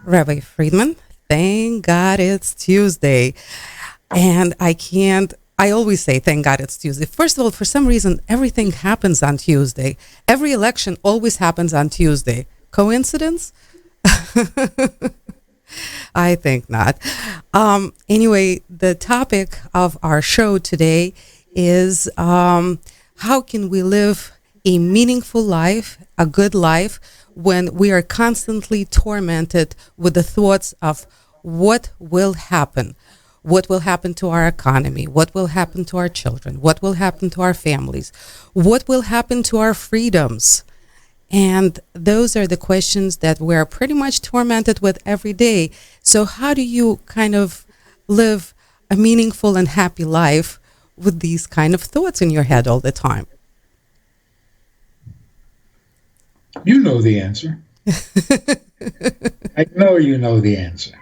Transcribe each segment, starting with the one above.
Rabbi Friedman. Thank God it's Tuesday. And I always say, thank God it's Tuesday. First of all, for some reason, everything happens on Tuesday. Every election always happens on Tuesday. Coincidence? I think not. Anyway, the topic of our show today is how can we live a meaningful life, a good life, when we are constantly tormented with the thoughts of what will happen. What will happen to our economy? What will happen to our children? What will happen to our families? What will happen to our freedoms? And those are the questions that we're pretty much tormented with every day. So how do you kind of live a meaningful and happy life with these kind of thoughts in your head all the time? You know the answer. I know you know the answer.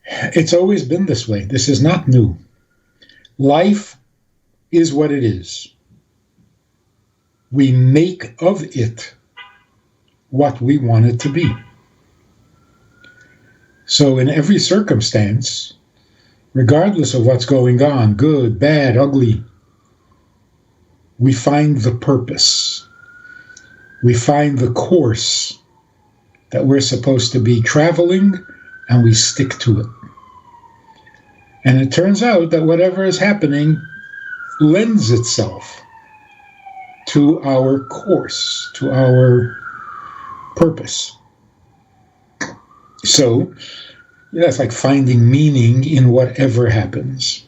It's always been this way. This is not new. Life is what it is. We make of it what we want it to be. So in every circumstance, regardless of what's going on, good, bad, ugly, we find the purpose. We find the course that we're supposed to be traveling, and we stick to it. And it turns out that whatever is happening lends itself to our course, to our purpose. So that's like finding meaning in whatever happens.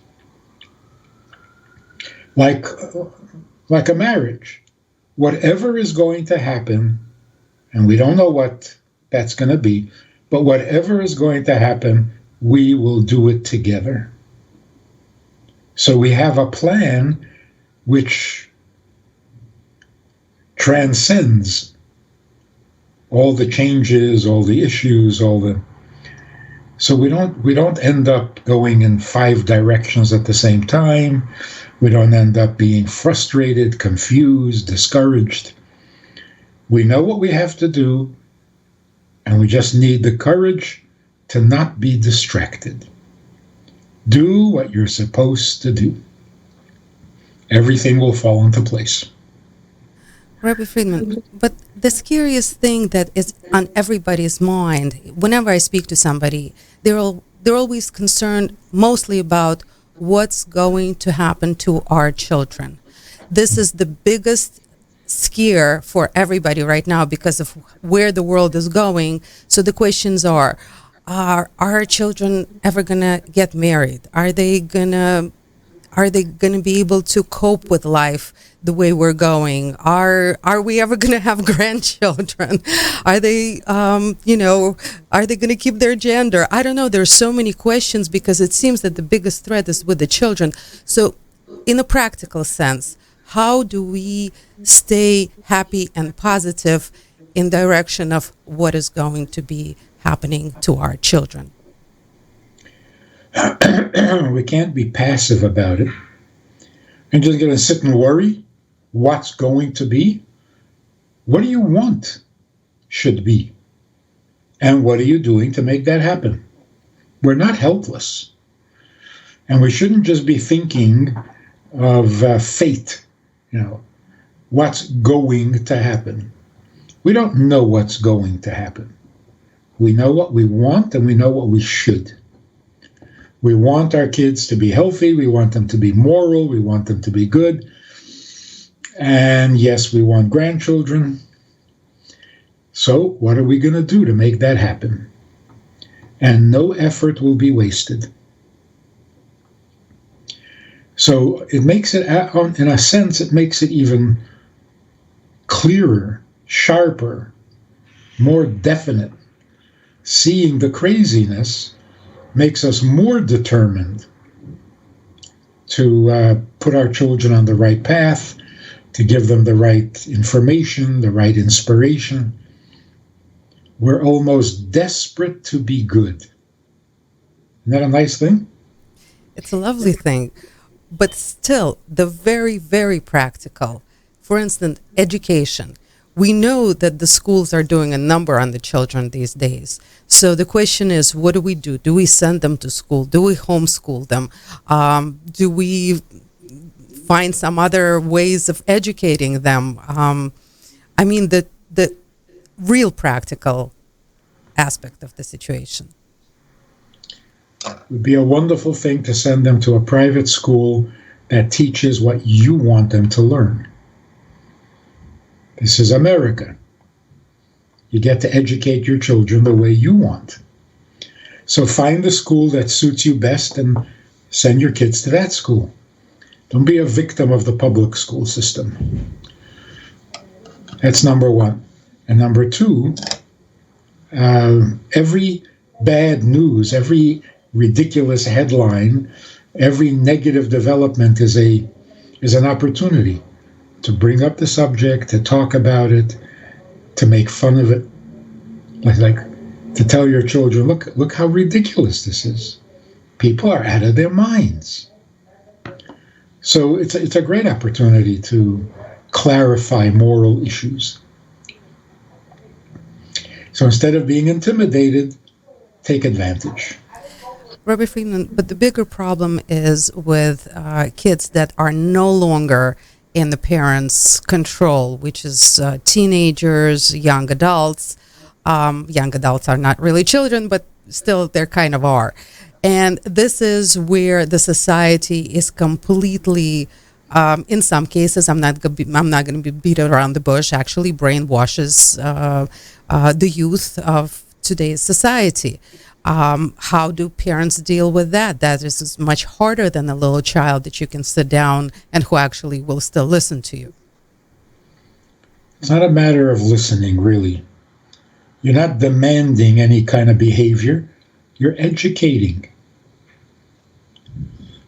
Like a marriage. Whatever is going to happen, and we don't know what that's going to be, but whatever is going to happen, we will do it together. So we have a plan which transcends all the changes, all the issues, so we don't end up going in 5 directions at the same time. We don't end up being frustrated, confused, discouraged. We know what we have to do, and we just need the courage to not be distracted. Do what you're supposed to do. Everything will fall into place. Rabbi Friedman, but the scariest thing that is on everybody's mind, whenever I speak to somebody, they're always concerned mostly about what's going to happen to our children. This is the biggest scare for everybody right now because of where the world is going. So the questions are our children ever gonna get married? Are they gonna be able to cope with life the way we're going? Are we ever gonna have grandchildren? Are they are they gonna keep their gender? I don't know. There's so many questions because it seems that the biggest threat is with the children. So in a practical sense, how do we stay happy and positive in direction of what is going to be happening to our children? We can't be passive about it and just going to sit and worry what's going to be. What do you want should be? And what are you doing to make that happen? We're not helpless. And we shouldn't just be thinking of fate, what's going to happen. We don't know what's going to happen. We know what we want and we know what we should. We want our kids to be healthy. We want them to be moral. We want them to be good. And yes, we want grandchildren. So what are we going to do to make that happen? And no effort will be wasted. So it makes it, in a sense, it makes it even clearer, sharper, more definite. Seeing the craziness makes us more determined to put our children on the right path, to give them the right information, the right inspiration. We're almost desperate to be good. Isn't that a nice thing? It's a lovely thing, but still, the very, very practical. For instance, education. We know that the schools are doing a number on the children these days. So the question is, what do we do? Do we send them to school? Do we homeschool them? Do we find some other ways of educating them? I mean, the real practical aspect of the situation. It would be a wonderful thing to send them to a private school that teaches what you want them to learn. This is America. You get to educate your children the way you want. So find the school that suits you best and send your kids to that school. Don't be a victim of the public school system. That's number one. And number two, every bad news, every ridiculous headline, every negative development is an opportunity to bring up the subject, to talk about it, to make fun of it, like to tell your children, look how ridiculous this is. People are out of their minds. So it's a great opportunity to clarify moral issues. So instead of being intimidated, take advantage. Rabbi Friedman, but the bigger problem is with kids that are no longer in the parents' control, which is teenagers, young adults. Young adults are not really children, but still they kind of are. And this is where the society is completely, in some cases, I'm not going to be beat around the bush, actually brainwashes the youth of today's society. How do parents deal with that? That is much harder than a little child that you can sit down and who actually will still listen to you. It's not a matter of listening, really. You're not demanding any kind of behavior. You're educating.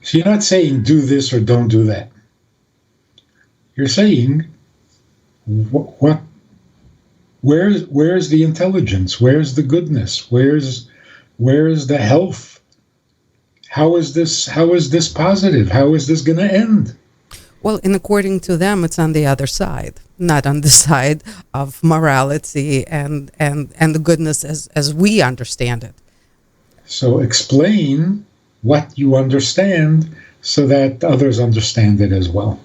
So you're not saying do this or don't do that. You're saying where's the intelligence? Where's the goodness? Where's the health? How is this positive? How is this going to end? Well, and according to them, it's on the other side, not on the side of morality and the goodness as we understand it. So explain what you understand so that others understand it as well.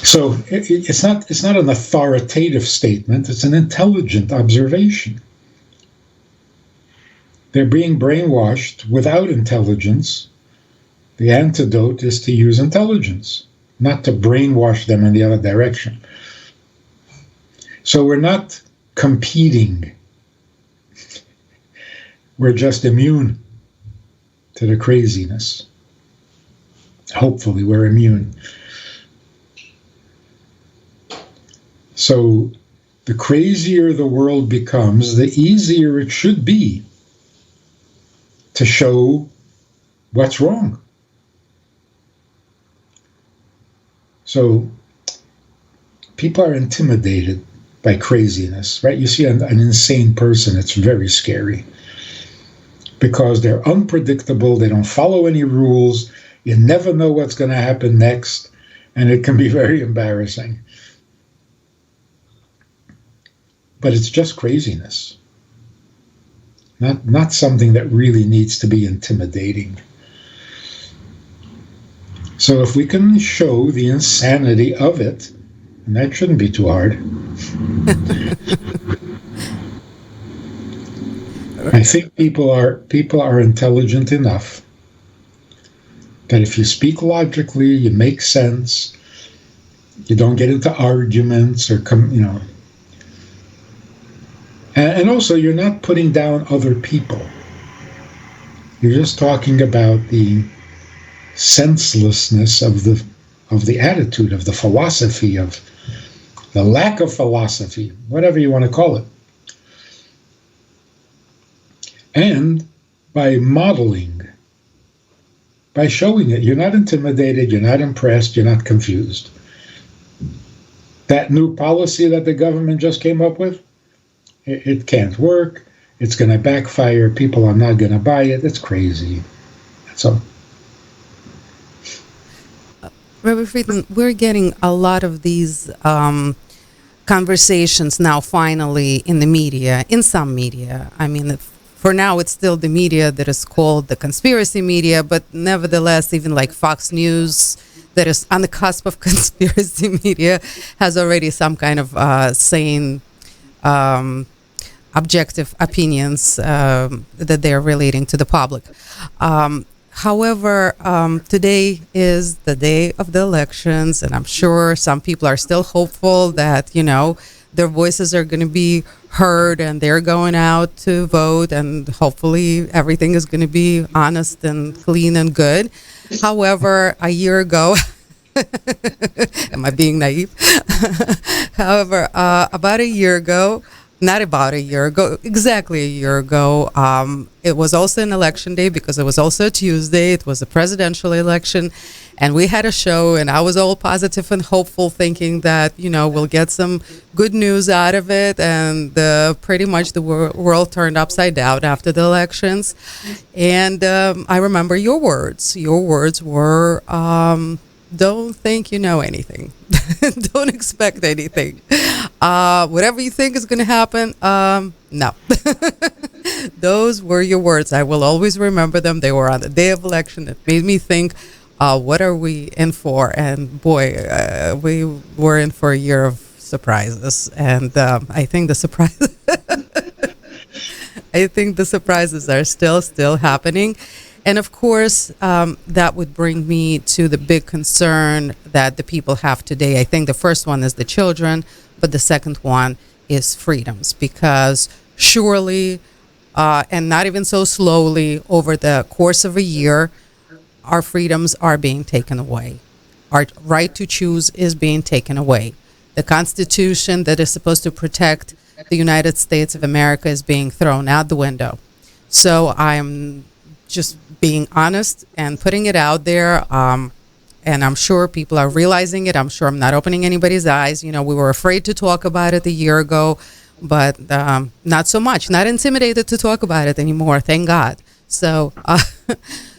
So it's not an authoritative statement, it's an intelligent observation. They're being brainwashed without intelligence. The antidote is to use intelligence, not to brainwash them in the other direction. So we're not competing. We're just immune to the craziness. Hopefully we're immune. So the crazier the world becomes, the easier it should be to show what's wrong. So people are intimidated by craziness, right? You see an insane person, it's very scary because they're unpredictable, they don't follow any rules, you never know what's going to happen next, and it can be very embarrassing. But it's just craziness. Not something that really needs to be intimidating. So if we can show the insanity of it, and that shouldn't be too hard. I think people are intelligent enough that if you speak logically, you make sense, you don't get into arguments or and also you're not putting down other people. You're just talking about the senselessness of the attitude, of the philosophy, of the lack of philosophy, whatever you want to call it. And by modeling, by showing it, you're not intimidated, you're not impressed, you're not confused. That new policy that the government just came up with, it can't work, it's going to backfire, people are not going to buy it, it's crazy. That's all. Rabbi Friedman, we're getting a lot of these conversations now finally in the media, in some media. I mean, for now, it's still the media that is called the conspiracy media, but nevertheless, even like Fox News, that is on the cusp of conspiracy media, has already some kind of sane, um, objective opinions that they're relating to the public. However, today is the day of the elections, and I'm sure some people are still hopeful that, their voices are going to be heard and they're going out to vote, and hopefully everything is going to be honest and clean and good. However, a year ago, am I being naive? However, about a year ago, not about a year ago, exactly a year ago, it was also an election day because it was also a Tuesday. It was a presidential election. And we had a show, and I was all positive and hopeful, thinking that, we'll get some good news out of it. And pretty much the world turned upside down after the elections. And I remember your words. Your words were, don't think you know anything. Don't expect anything. Whatever you think is going to happen, no. Those were your words. I will always remember them. They were on the day of election. It made me think, what are we in for? And boy, we were in for a year of surprises. And I think the surprises, I think the surprises are still happening. And of course, that would bring me to the big concern that the people have today. I think the first one is the children, but the second one is freedoms, because surely, and not even so slowly, over the course of a year, our freedoms are being taken away. Our right to choose is being taken away. The Constitution that is supposed to protect the United States of America is being thrown out the window. So I'm just being honest and putting it out there. And I'm sure people are realizing it. I'm sure I'm not opening anybody's eyes. We were afraid to talk about it a year ago, but not so much, not intimidated to talk about it anymore. Thank God. So,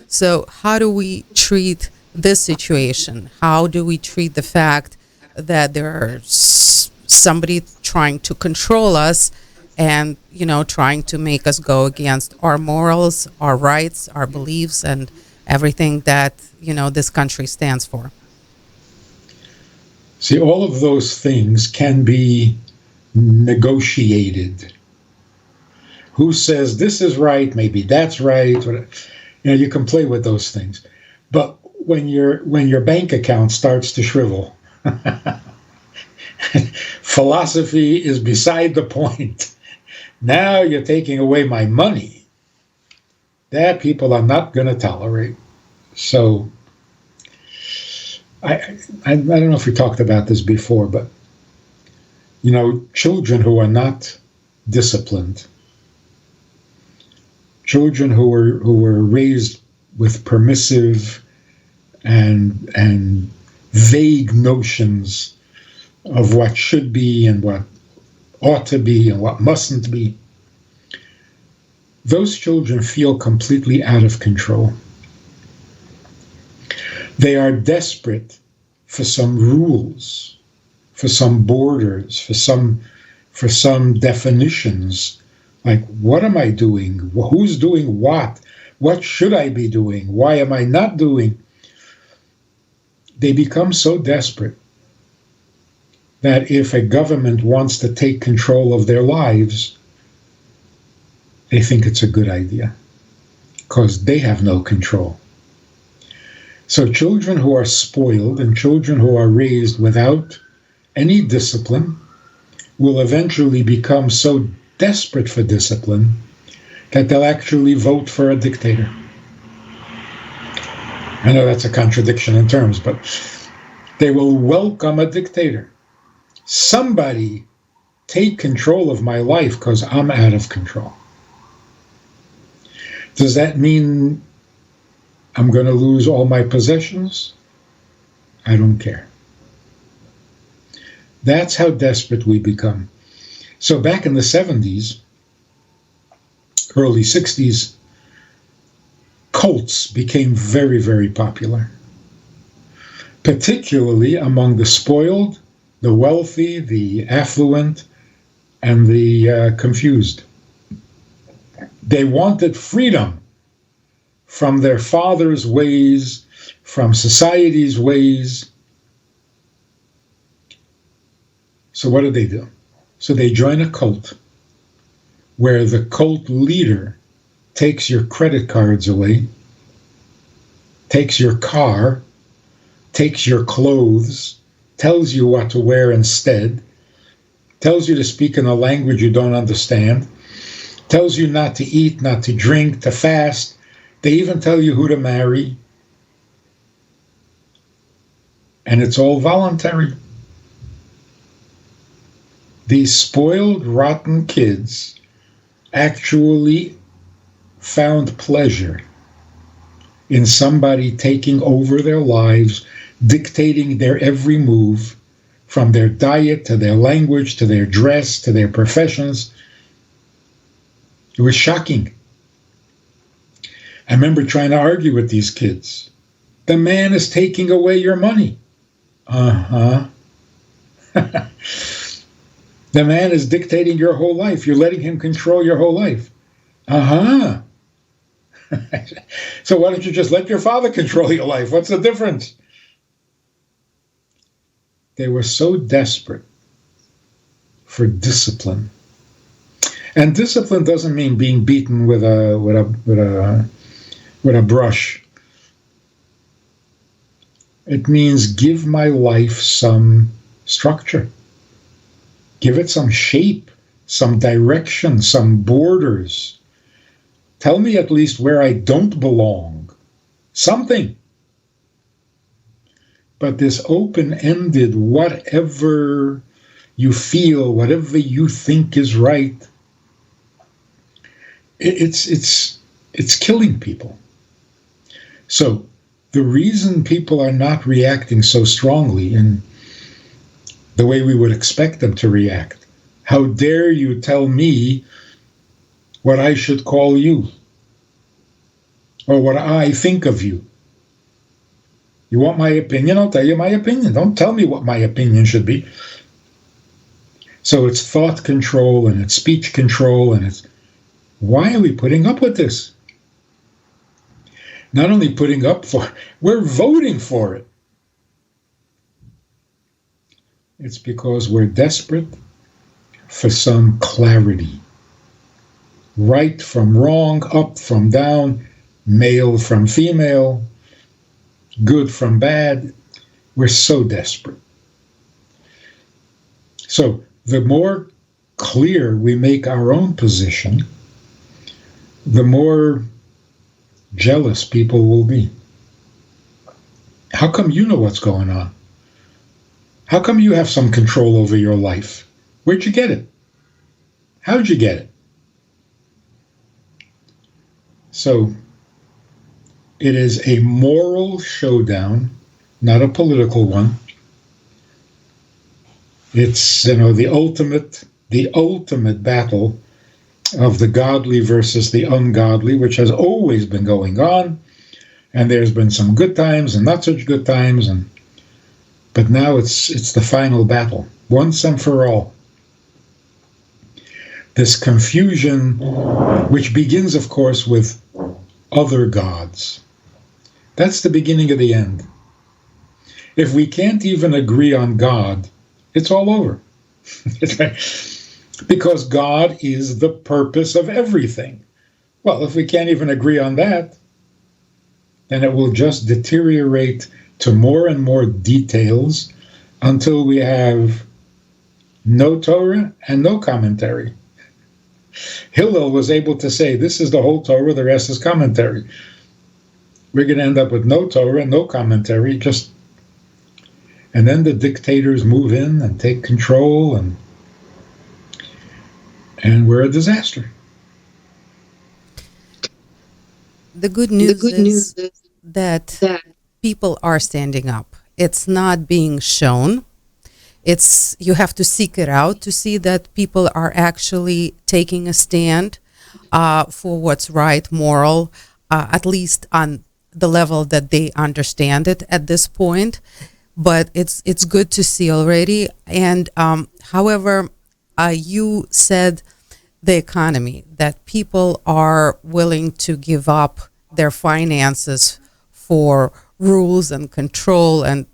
so how do we treat this situation? How do we treat the fact that there's somebody trying to control us and, trying to make us go against our morals, our rights, our beliefs, and everything that, this country stands for? See, all of those things can be negotiated. Who says this is right? Maybe that's right. You can play with those things. But when your bank account starts to shrivel, philosophy is beside the point. Now you're taking away my money. That people are not going to tolerate. So I don't know if we talked about this before, but children who are not disciplined, children who were raised with permissive and vague notions of what should be and what ought to be and what mustn't be, those children feel completely out of control. They are desperate for some rules, for some borders, for some definitions. Like, what am I doing? Who's doing what? What should I be doing? Why am I not doing? They become so desperate that if a government wants to take control of their lives, they think it's a good idea because they have no control. So children who are spoiled and children who are raised without any discipline will eventually become so desperate for discipline that they'll actually vote for a dictator. I know that's a contradiction in terms, but they will welcome a dictator. Somebody take control of my life because I'm out of control. Does that mean I'm going to lose all my possessions? I don't care. That's how desperate we become. So back in the 70s, early 60s, cults became very, very popular. particularly among the spoiled, the wealthy, the affluent, and the confused. They wanted freedom from their father's ways, from society's ways. So what do? So they join a cult where the cult leader takes your credit cards away, takes your car, takes your clothes, tells you what to wear instead, tells you to speak in a language you don't understand, tells you not to eat, not to drink, to fast. They even tell you who to marry. And it's all voluntary. These spoiled, rotten kids actually found pleasure in somebody taking over their lives, dictating their every move, from their diet to their language to their dress to their professions. It was shocking. I remember trying to argue with these kids. The man is taking away your money. Uh-huh. The man is dictating your whole life. You're letting him control your whole life. Uh-huh. So why don't you just let your father control your life? What's the difference? They were so desperate for discipline. And discipline doesn't mean being beaten with a brush. It means give my life some structure. Give it some shape, some direction, some borders. Tell me at least where I don't belong. Something. But this open-ended, whatever you feel, whatever you think is right, it's killing people. So the reason people are not reacting so strongly in the way we would expect them to react, how dare you tell me what I should call you or what I think of you? You want my opinion? I'll tell you my opinion. Don't tell me what my opinion should be. So it's thought control and it's speech control and it's, why are we putting up with this? Not only putting up for, we're voting for it. It's because we're desperate for some clarity. Right from wrong, up from down, male from female, good from bad. We're so desperate. So the more clear we make our own position, the more jealous people will be. How come you know what's going on? How come you have some control over your life? Where'd you get it? How'd you get it? So it is a moral showdown, not a political one. It's, the ultimate battle of the godly versus the ungodly, which has always been going on. And there's been some good times and not such good times, but now it's the final battle, once and for all. This confusion, which begins, of course, with other gods. That's the beginning of the end. If we can't even agree on God, it's all over. Because God is the purpose of everything. Well, if we can't even agree on that, then it will just deteriorate to more and more details until we have no Torah and no commentary. Hillel was able to say, this is the whole Torah, the rest is commentary. We're going to end up with no Torah, no commentary, and then the dictators move in and take control, and we're a disaster. The good news is that people are standing up. It's not being shown. You have to seek it out to see that people are actually taking a stand for what's right, moral, at least on the level that they understand it at this point. but it's good to see already. And however, you said the economy, that people are willing to give up their finances for rules and control and,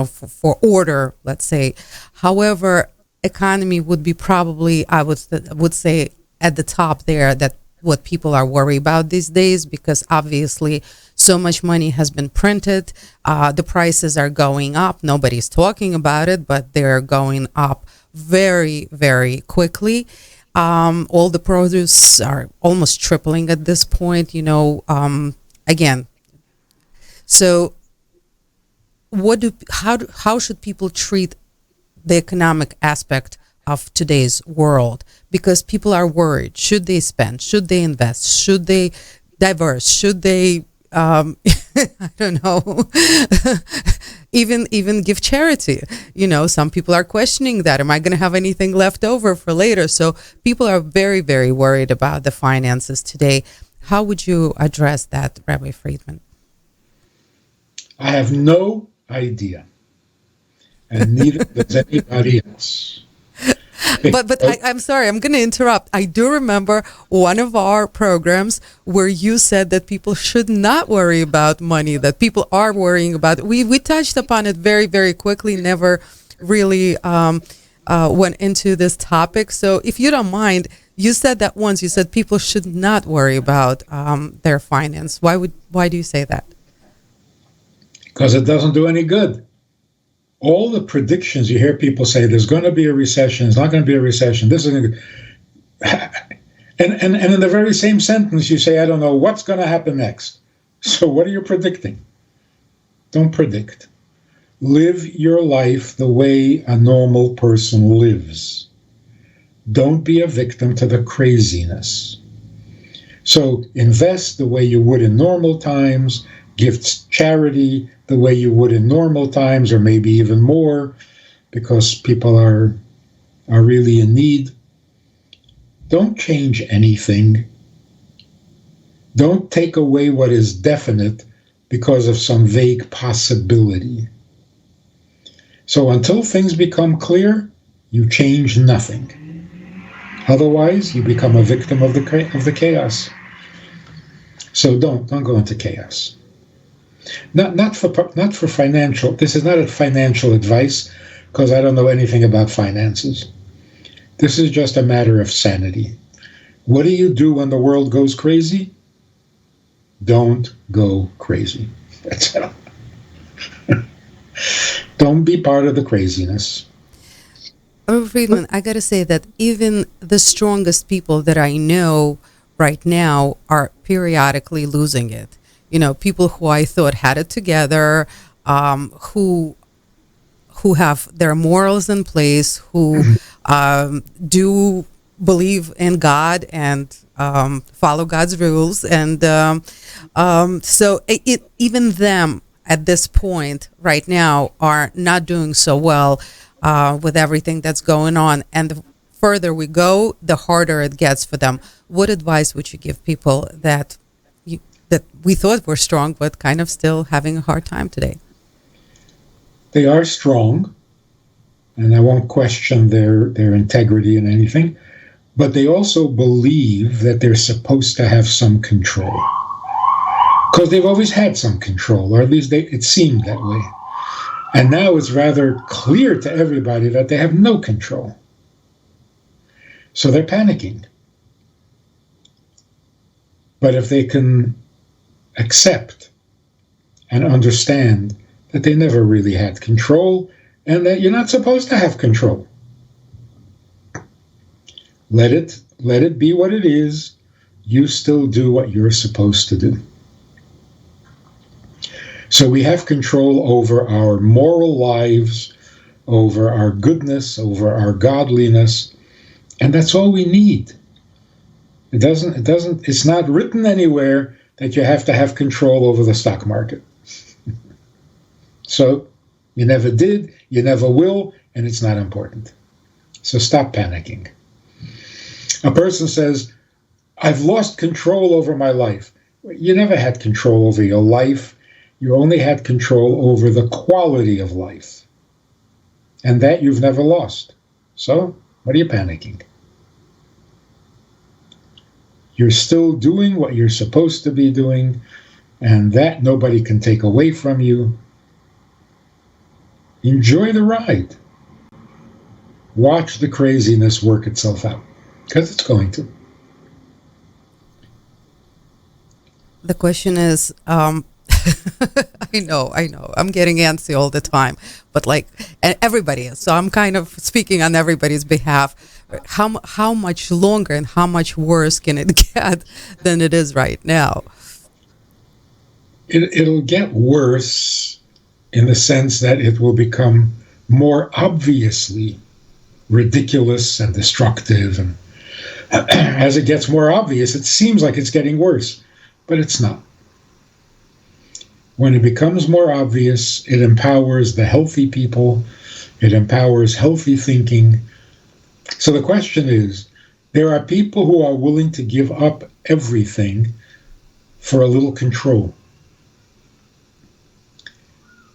for order, let's say. However, economy would be probably, I would say, at the top there, that what people are worried about these days, because obviously so much money has been printed. The prices are going up. Nobody's talking about it, but they're going up very, very quickly. All the produce are almost tripling at this point, again. So how should people treat the economic aspect of today's world? Because people are worried. Should they spend? Should they invest? Should they diverse? Should they I don't know, even give charity? Some people are questioning that. Am I going to have anything left over for later? So people are very, very worried about the finances today. How would you address that, Rabbi Friedman? I have no idea, and neither does anybody else. But I'm sorry, I'm going to interrupt. I do remember one of our programs where you said that people should not worry about money, that people are worrying about it. We touched upon it very, very quickly, never really went into this topic. So if you don't mind, you said that once. You said people should not worry about their finance. Why do you say that? Because it doesn't do any good. All the predictions you hear people say, there's going to be a recession, there's not going to be a recession, this is going to... And in the very same sentence, you say, I don't know what's going to happen next. So what are you predicting? Don't predict. Live your life the way a normal person lives. Don't be a victim to the craziness. So invest the way you would in normal times, give charity the way you would in normal times, or maybe even more, because people are really in need. Don't change anything. Don't take away what is definite because of some vague possibility. So until things become clear, you change nothing. Otherwise, you become a victim of the chaos. So don't go into chaos. Not for financial. This is not a financial advice, because I don't know anything about finances. This is just a matter of sanity. What do you do when the world goes crazy? Don't go crazy. That's it. Don't be part of the craziness. Oh, Friedman, I got to say that even the strongest people that I know right now are periodically losing it. People who I thought had it together, who have their morals in place, who do believe in God and follow God's rules. And so even them at this point right now are not doing so well with everything that's going on. And the further we go, the harder it gets for them. What advice would you give people that we thought were strong, but kind of still having a hard time today? They are strong, and I won't question their integrity in anything, but they also believe that they're supposed to have some control. Because they've always had some control, or at least it seemed that way. And now it's rather clear to everybody that they have no control. So they're panicking. But if they can accept and understand that they never really had control and that you're not supposed to have control, let it be what it is. You still do what you're supposed to do. So we have control over our moral lives, over our goodness, over our godliness, and that's all we need. It's not written anywhere that you have to have control over the stock market. So you never did, you never will, and it's not important. So stop panicking. A person says, I've lost control over my life. You never had control over your life. You only had control over the quality of life. And that you've never lost. So, what are you panicking? You're still doing what you're supposed to be doing, and that nobody can take away from you. Enjoy the ride. Watch the craziness work itself out, because it's going to. The question is, I know, I'm getting antsy all the time, but like everybody is. So I'm kind of speaking on everybody's behalf. How much longer and how much worse can it get than it is right now? It'll get worse in the sense that it will become more obviously ridiculous and destructive. And as it gets more obvious, it seems like it's getting worse, but it's not. When it becomes more obvious, it empowers the healthy people, it empowers healthy thinking. So the question is, there are people who are willing to give up everything for a little control.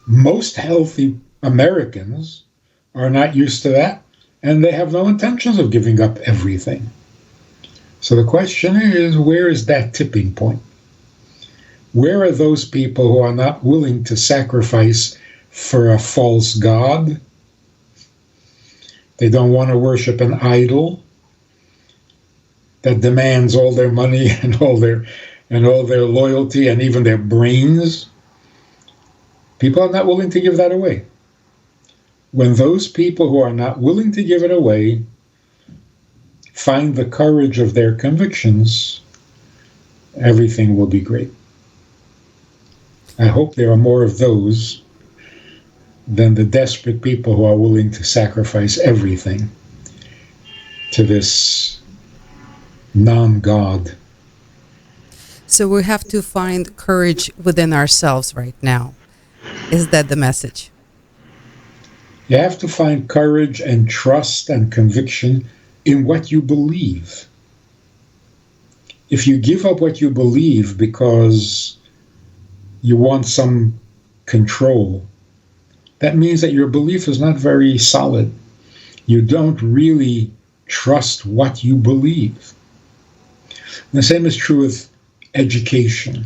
Most healthy Americans are not used to that, and they have no intentions of giving up everything. So the question is, where is that tipping point? Where are those people who are not willing to sacrifice for a false god? They don't want to worship an idol that demands all their money and all their loyalty and even their brains. People are not willing to give that away. When those people who are not willing to give it away find the courage of their convictions, everything will be great. I hope there are more of those than the desperate people who are willing to sacrifice everything to this non-God. So we have to find courage within ourselves right now. Is that the message? You have to find courage and trust and conviction in what you believe. If you give up what you believe because you want some control, that means that your belief is not very solid. You don't really trust what you believe. And the same is true with education.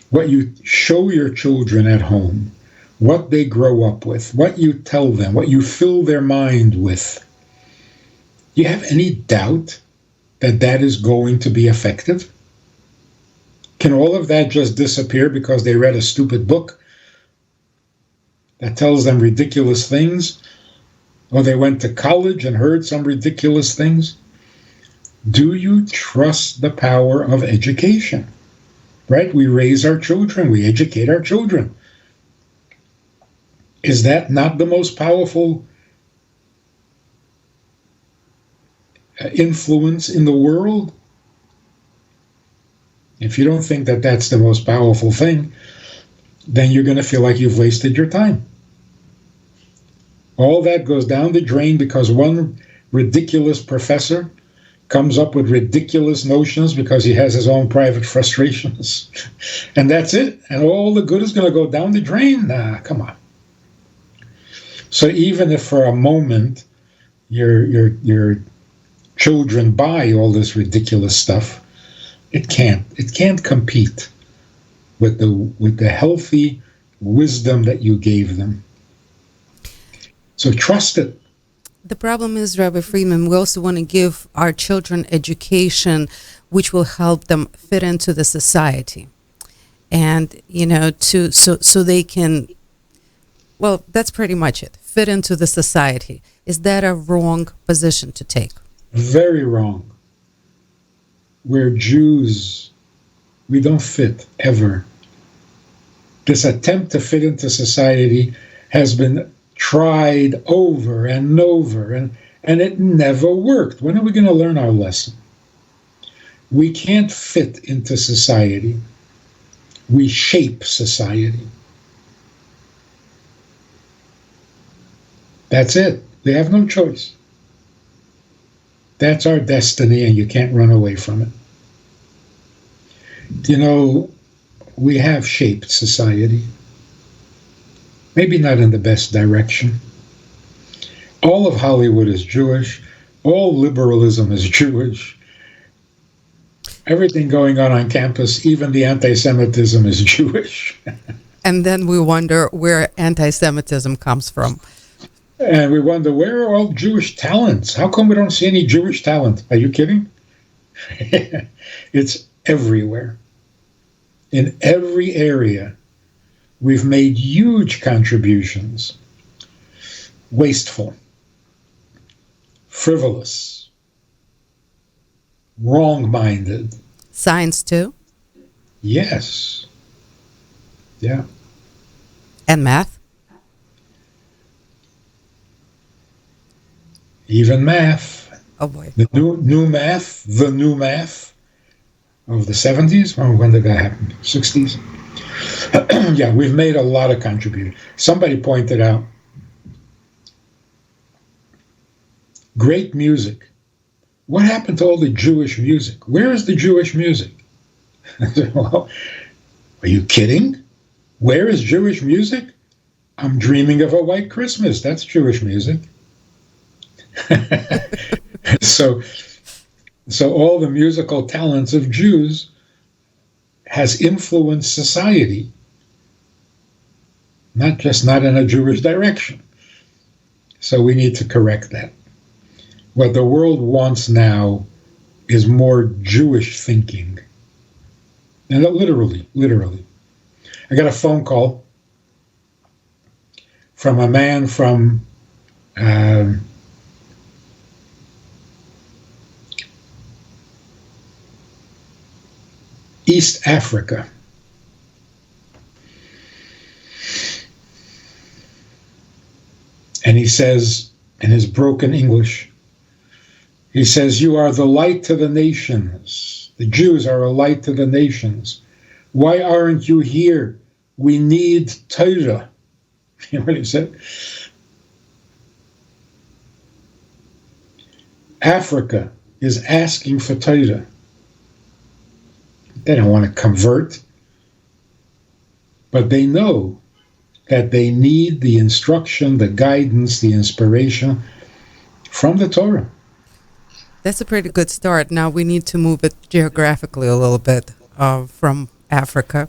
What you show your children at home, what they grow up with, what you tell them, what you fill their mind with. Do you have any doubt that that is going to be effective? Can all of that just disappear because they read a stupid book that tells them ridiculous things? Or they went to college and heard some ridiculous things? Do you trust the power of education? Right? We raise our children, we educate our children. Is that not the most powerful influence in the world? If you don't think that that's the most powerful thing, then you're going to feel like you've wasted your time. All that goes down the drain because one ridiculous professor comes up with ridiculous notions because he has his own private frustrations. And that's it. And all the good is going to go down the drain. Nah, come on. So even if for a moment your children buy all this ridiculous stuff, it can't compete with the healthy wisdom that you gave them. So trust it. The problem is, Rabbi Friedman, we also want to give our children education which will help them fit into the society. And, so they can, well, that's pretty much it, fit into the society. Is that a wrong position to take? Very wrong. We're Jews. We don't fit, ever. This attempt to fit into society has been tried over and over, and it never worked. When are we going to learn our lesson? We can't fit into society. We shape society. That's it. We have no choice. That's our destiny, and you can't run away from it. we have shaped society. Maybe not in the best direction. All of Hollywood is Jewish. All liberalism is Jewish. Everything going on campus, even the anti-Semitism, is Jewish. And then we wonder where anti-Semitism comes from. And we wonder, where are all Jewish talents? How come we don't see any Jewish talent? Are you kidding? It's everywhere. In every area, we've made huge contributions. Wasteful, frivolous, wrong-minded. Science too? Yes. Yeah. And math? Even math. Oh boy. The new math of the 70s. When did that happen? 60s? Yeah, we've made a lot of contributions. Somebody pointed out, great music. What happened to all the Jewish music? Where is the Jewish music? I said, well, are you kidding? Where is Jewish music? I'm dreaming of a white Christmas. That's Jewish music. So all the musical talents of Jews has influenced society, not in a Jewish direction. So we need to correct that. What the world wants now is more Jewish thinking. And literally. I got a phone call from a man from East Africa. And he says, in his broken English, he says, you are the light to the nations. The Jews are a light to the nations. Why aren't you here? We need Torah. You know what he said? Africa is asking for Torah. They don't want to convert, but they know that they need the instruction, the guidance, the inspiration from the Torah. That's a pretty good start. Now we need to move it geographically a little bit from Africa.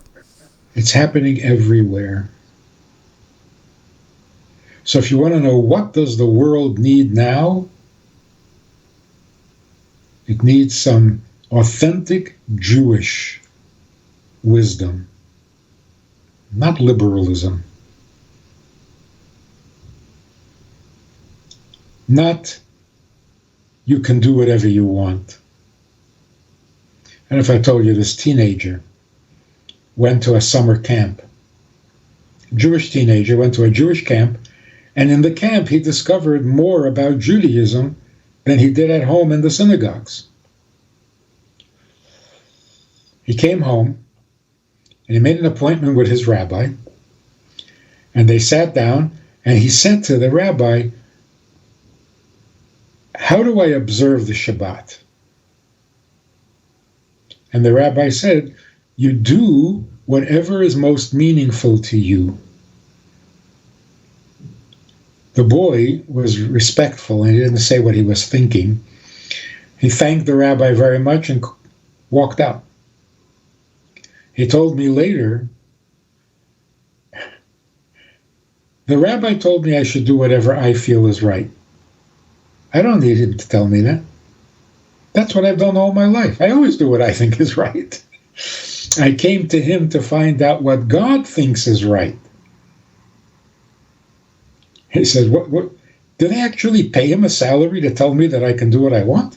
It's happening everywhere. So if you want to know what does the world need now, it needs some authentic Jewish wisdom, not liberalism, not you can do whatever you want. And if I told you this teenager went to a summer camp, Jewish teenager went to a Jewish camp, and in the camp he discovered more about Judaism than he did at home in the synagogues. He came home and he made an appointment with his rabbi, and they sat down, and he said to the rabbi, how do I observe the Shabbat? And the rabbi said, you do whatever is most meaningful to you. The boy was respectful, and he didn't say what he was thinking. He thanked the rabbi very much and walked out. He told me later, the rabbi told me I should do whatever I feel is right. I don't need him to tell me that. That's what I've done all my life. I always do what I think is right. I came to him to find out what God thinks is right. He says, what? Did they actually pay him a salary to tell me that I can do what I want?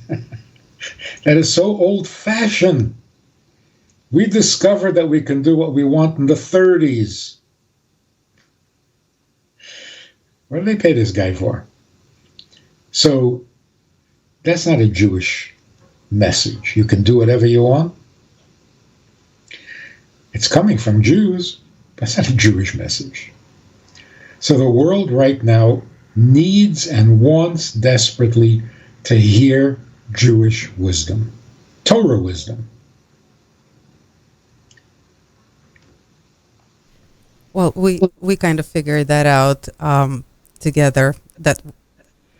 That is so old-fashioned. We discovered that we can do what we want in the 30s. What do they pay this guy for? So that's not a Jewish message. You can do whatever you want. It's coming from Jews, but it's not a Jewish message. So the world right now needs and wants desperately to hear Jewish wisdom, Torah wisdom. Well, we kind of figured that out together, that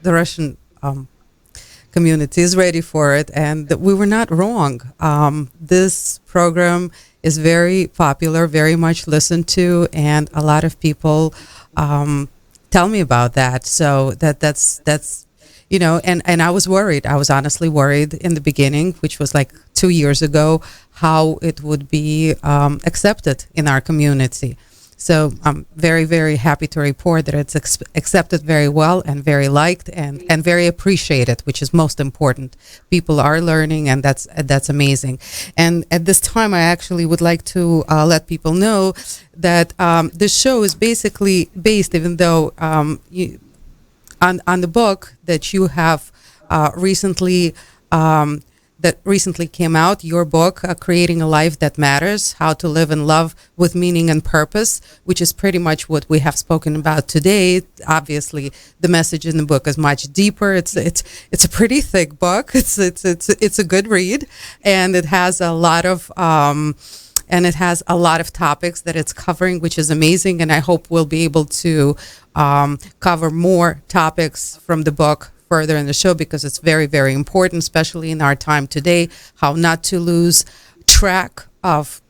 the Russian community is ready for it, and that we were not wrong. This program is very popular, very much listened to, and a lot of people tell me about that. So that's and I was worried. I was honestly worried in the beginning, which was like 2 years ago, how it would be accepted in our community. So I'm very, very happy to report that it's accepted very well and very liked and very appreciated, which is most important. People are learning, and that's amazing. And at this time, I actually would like to let people know that this show is basically based, even though on the book that you have recently that recently came out, your book, Creating a Life That Matters, How to Live and Love with Meaning and Purpose, which is pretty much what we have spoken about today. Obviously, the message in the book is much deeper. It's a pretty thick book. It's a good read, and it has a lot of topics that it's covering, which is amazing. And I hope we'll be able to cover more topics from the book further in the show, because it's very, very important, especially in our time today, how not to lose track of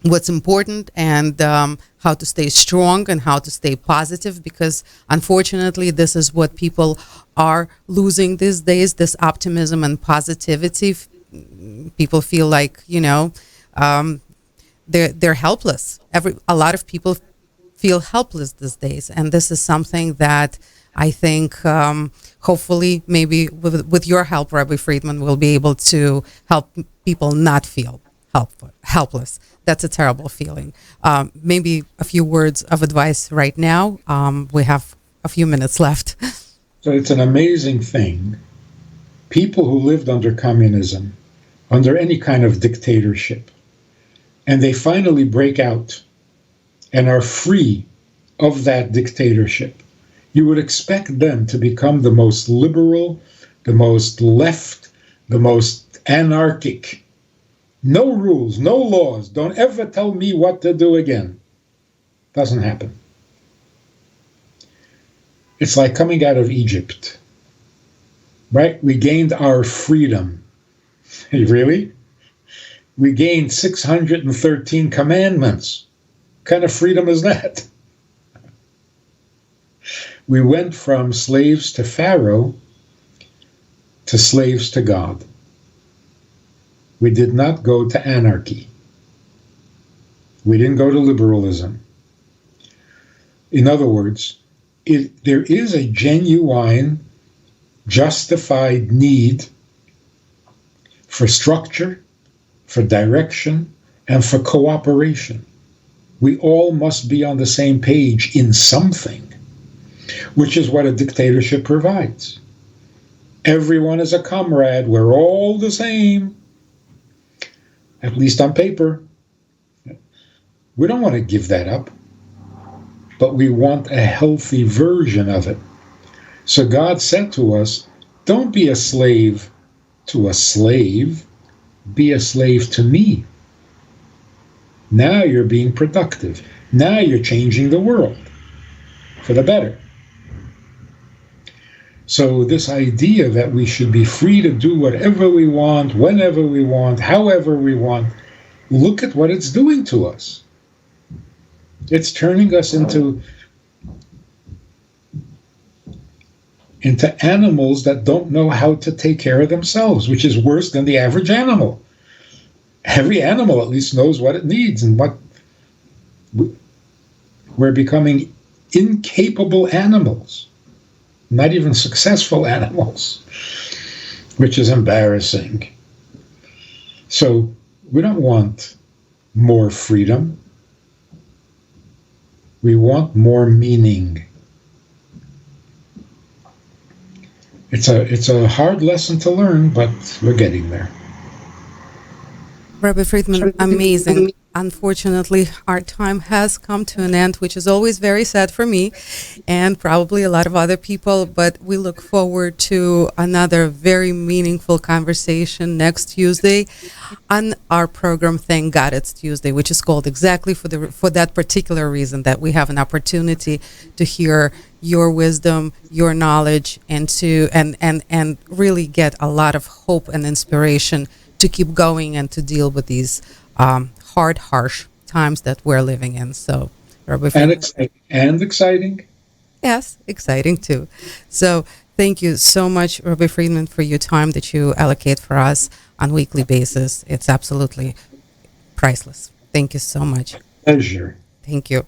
what's important, and how to stay strong and how to stay positive, because unfortunately this is what people are losing these days, this optimism and positivity. People feel like they're helpless. A lot of people feel helpless these days, and this is something that I think hopefully maybe with your help, Rabbi Friedman, we'll be able to help people not feel helpless. That's a terrible feeling. Maybe a few words of advice right now. We have a few minutes left. So it's an amazing thing. People who lived under communism, under any kind of dictatorship, and they finally break out and are free of that dictatorship, you would expect them to become the most liberal, the most left, the most anarchic. No rules, no laws. Don't ever tell me what to do again. Doesn't happen. It's like coming out of Egypt, right? We gained our freedom. Really? We gained 613 commandments. What kind of freedom is that? We went from slaves to Pharaoh to slaves to God. We did not go to anarchy. We didn't go to liberalism. In other words, there is a genuine, justified need for structure, for direction, and for cooperation. We all must be on the same page in something, which is what a dictatorship provides. Everyone is a comrade. We're all the same, at least on paper. We don't want to give that up, but we want a healthy version of it. So God said to us, don't be a slave to a slave, be a slave to me. Now you're being productive. Now you're changing the world for the better. So this idea that we should be free to do whatever we want, whenever we want, however we want, look at what it's doing to us. It's turning us into animals that don't know how to take care of themselves, which is worse than the average animal. Every animal at least knows what it needs, and what we're becoming incapable animals, not even successful animals, which is embarrassing. So we don't want more freedom. We want more meaning. It's a hard lesson to learn, but we're getting there. Rabbi Friedman, amazing. Unfortunately, our time has come to an end, which is always very sad for me and probably a lot of other people. But we look forward to another very meaningful conversation next Tuesday on our program. Thank God it's Tuesday, which is called exactly for that particular reason, that we have an opportunity to hear your wisdom, your knowledge, and to and really get a lot of hope and inspiration to keep going and to deal with these hard, harsh times that we're living in. So, Rabbi And Friedman, exciting. And exciting. yes, exciting too. So, thank you so much, Rabbi Friedman, for your time that you allocate for us on weekly basis. It's absolutely priceless. Thank you so much. Pleasure. Thank you.